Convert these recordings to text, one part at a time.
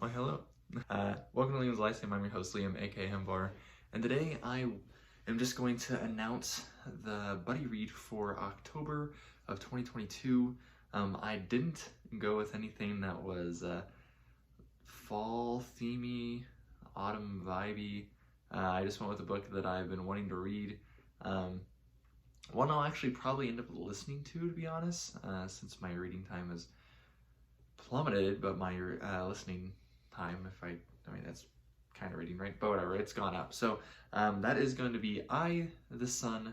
Oh, hello. Welcome to Liam's Lyceum. I'm your host, Liam, aka Hembar, and today I am just going to announce the buddy read for October of 2022. I didn't go with anything that was fall themey, autumn vibey. I just went with a book that I've been wanting to read. One I'll actually probably end up listening to be honest, since my reading time has plummeted, but my listening time, I mean that's kind of reading, right? But whatever, it's gone up. So that is going to be I, the Sun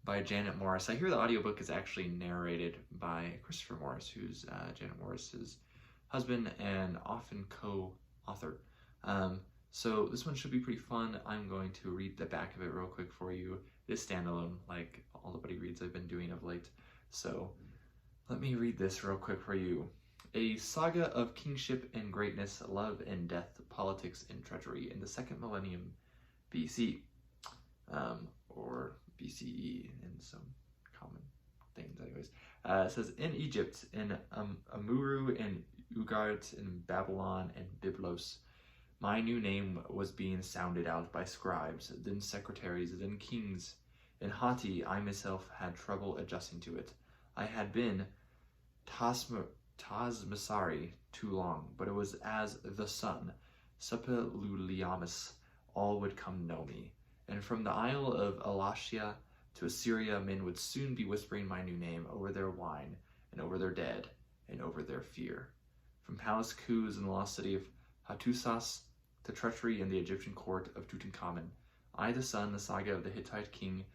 by Janet Morris. I hear the audiobook is actually narrated by Christopher Morris, who's Janet Morris's husband and often co-author. So this one should be pretty fun. I'm going to read the back of it real quick for you. It is standalone, like all the buddy reads I've been doing of late. So let me read this real quick for you. A saga of kingship and greatness, love and death, politics and treachery in the second millennium BC, or BCE in some common things anyways. It says, in Egypt, in Amuru and Ugart, in Babylon and Byblos, my new name was being sounded out by scribes, then secretaries, then kings. In Hatti, I myself had trouble adjusting to it. I had been Tasmasari too long, but it was as the sun, Sapeluliamus, all would come know me. And from the isle of Elashia to Assyria, men would soon be whispering my new name over their wine, and over their dead, and over their fear. From palace coups in the lost city of Hattusas to treachery in the Egyptian court of Tutankhamun, I, the Sun, the saga of the Hittite king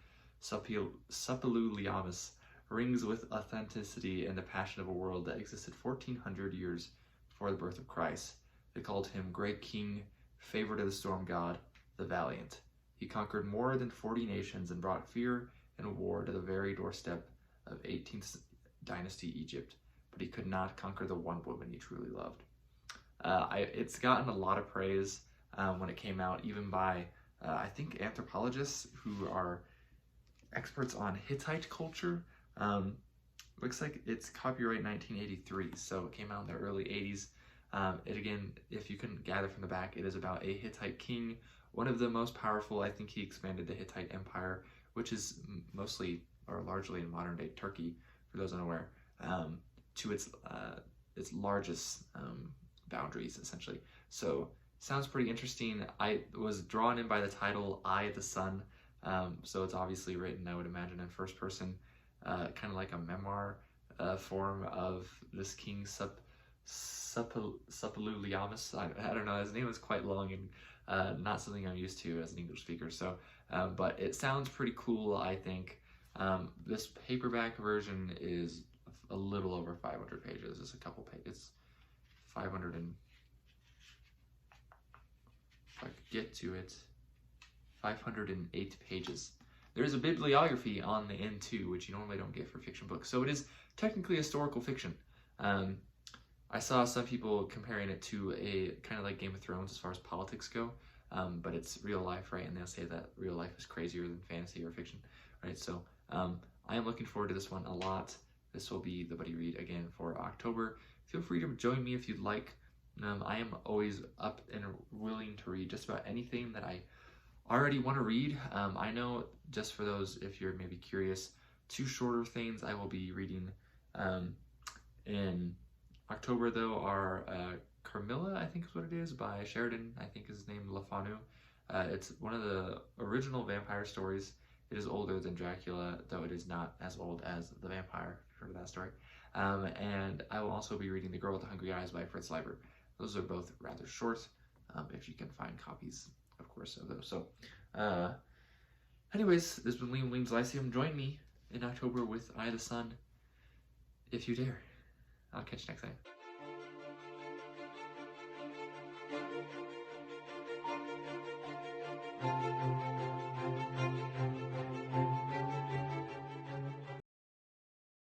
Sapeluliamus, rings with authenticity and the passion of a world that existed 1400 years before the birth of Christ. They called him Great King, favorite of the storm god, the Valiant. He conquered more than 40 nations and brought fear and war to the very doorstep of 18th dynasty Egypt, but he could not conquer the one woman he truly loved. It's gotten a lot of praise when it came out, even by, I think, anthropologists who are experts on Hittite culture. Looks like it's copyright 1983, so it came out in the early 80s. It again, if you couldn't gather from the back, it is about a Hittite king, one of the most powerful. I think he expanded the Hittite Empire, which is mostly or largely in modern day Turkey, for those unaware, to its largest boundaries essentially. So sounds pretty interesting. I was drawn in by the title, I, the Sun. So it's obviously written, I would imagine, in first person. Kind of like a memoir form of this king Sapeluliamus. I don't know, his name is quite long and not something I'm used to as an English speaker. So, but it sounds pretty cool, I think. This paperback version is a little over 500 pages. It's a couple pages. 500 and, if I could get to it, 508 pages. There's a bibliography on the end too, which you normally don't get for fiction books. So it is technically historical fiction. I saw some people comparing it to a kind of like Game of Thrones as far as politics go, but it's real life, right? And they'll say that real life is crazier than fantasy or fiction, right? So I am looking forward to this one a lot. This will be the buddy read again for October. Feel free to join me if you'd like. I am always up and willing to read just about anything that I already want to read. I know, just for those, if you're maybe curious, 2 shorter things I will be reading in October though are Carmilla, I think is what it is, by Sheridan, I think is his name, LaFanu. It's one of the original vampire stories. It is older than Dracula, though it is not as old as The Vampire, if you've heard of that story. And I will also be reading The Girl with the Hungry Eyes by Fritz Leiber. Those are both rather short, if you can find copies, of course, of those. So, anyways, this has been Liam Liam's Lyceum. Join me in October with I, the Sun, if you dare. I'll catch you next time.